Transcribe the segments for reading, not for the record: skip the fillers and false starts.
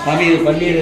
பன்னீர் பன்னீர்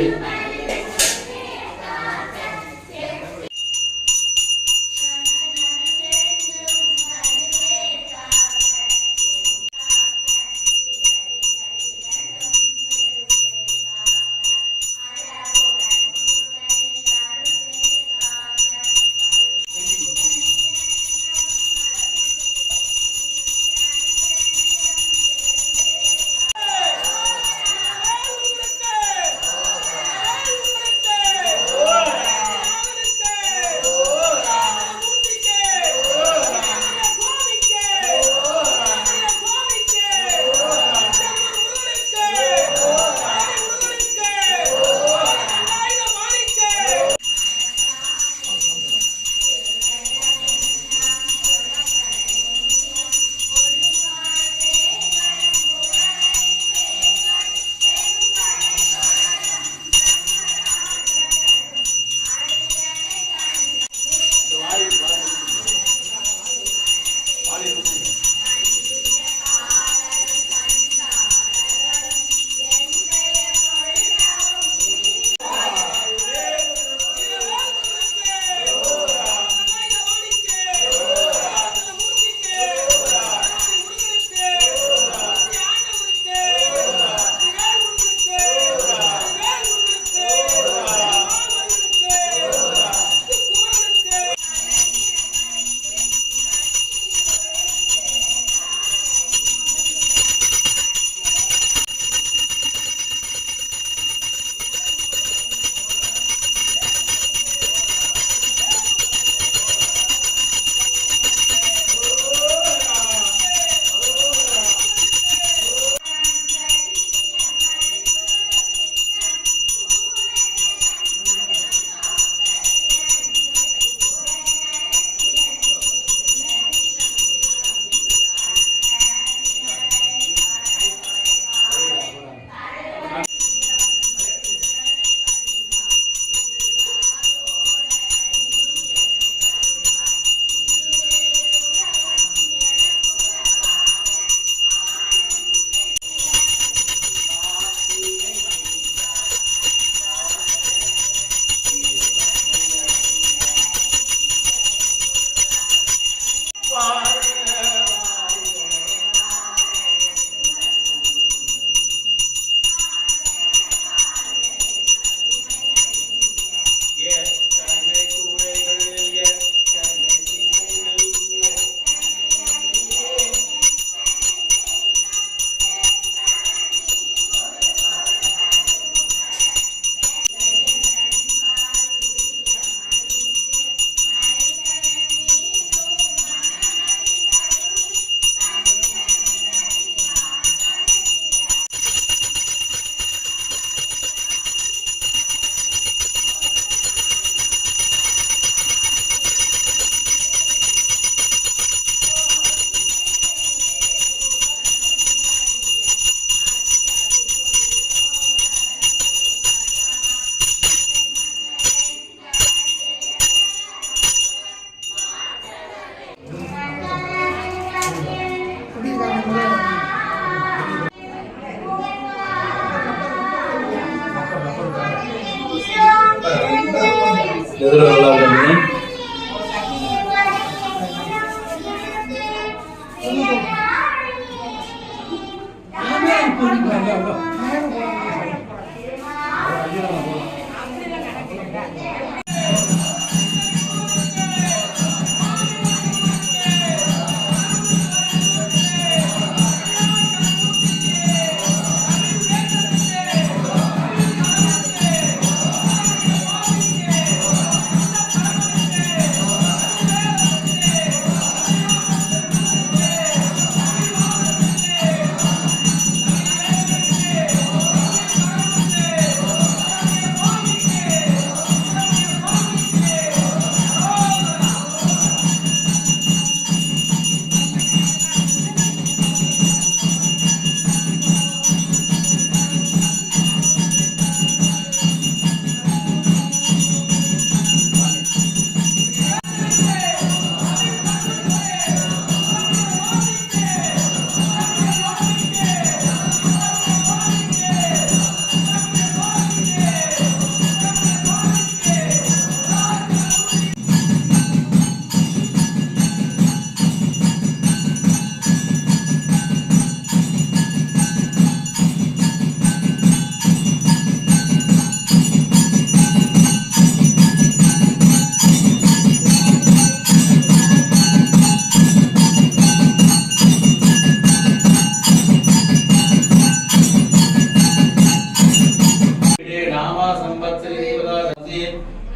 संवत्सरे देवता सत्ये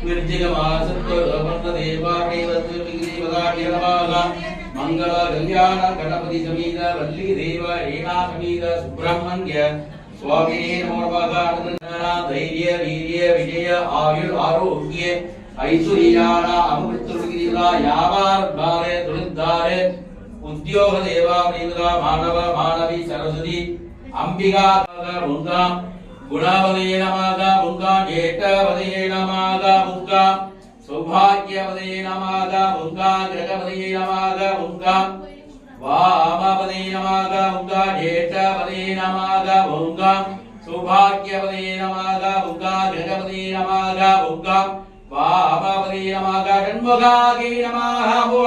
विर्जिगमासत्वरवन्न देवा देवत्वविग्रेवताभ्यो नमः मंगल कल्याण गणपति समेत वल्ली देव रेणा समेत सुब्रह्मण्य स्वामी नमो नमः धैर्य वीर्य विजय आयुर आरोग्य ऐश्वर्याण अमृतुर्गिरिला यावार्धारे तुलिद्धारे उद्योग देवा देवता मानव मानवी सरस्वती अंबिका मुंगा गुणावदे नमः मुंगा जेठवदे नमः मुंगा सौभाग्यवदे नमः मुंगा ग्रहवदे नमः मुंगा वामवदे नमः मुंगा जेठवदे नमः मुंगा सौभाग्यवदे नमः मुंगा ग्रहवदे नमः मुंगा वामवदे नमः षण्मुखागे नमः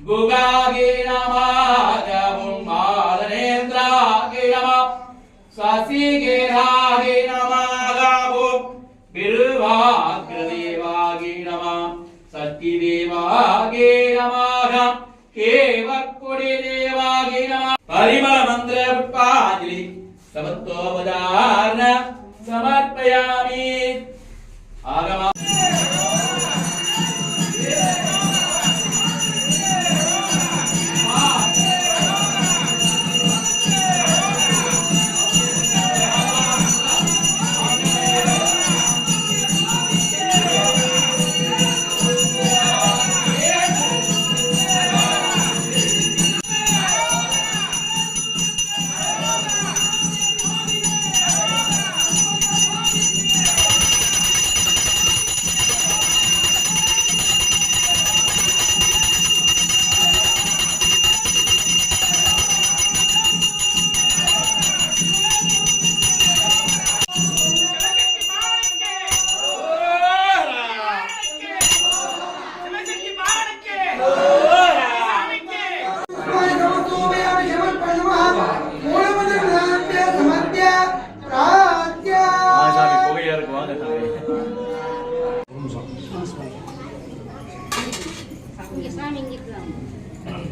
गुगागे नमः मादनेन्द्रागे नमः सासीगे रागे नमः बिल्वाग्रदेवागे नमः सत्यदेवागे नमः केवकुडिदेवागे नमः परिमल मंत्र पुष्पांजलि समत्वोपचारण समर्पयामि आगम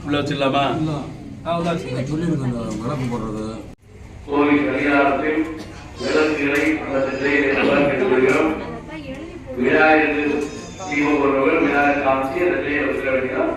உள்ள வச்சிடலாமா? கோவில் கல்யாணத்தில் விளக்குகளை அந்த திரையை விநாயகர் தீபம் போன்றவர்கள் விநாயகர் காமிச்சு அந்த திரையை வச்சிட வேண்டியதான்.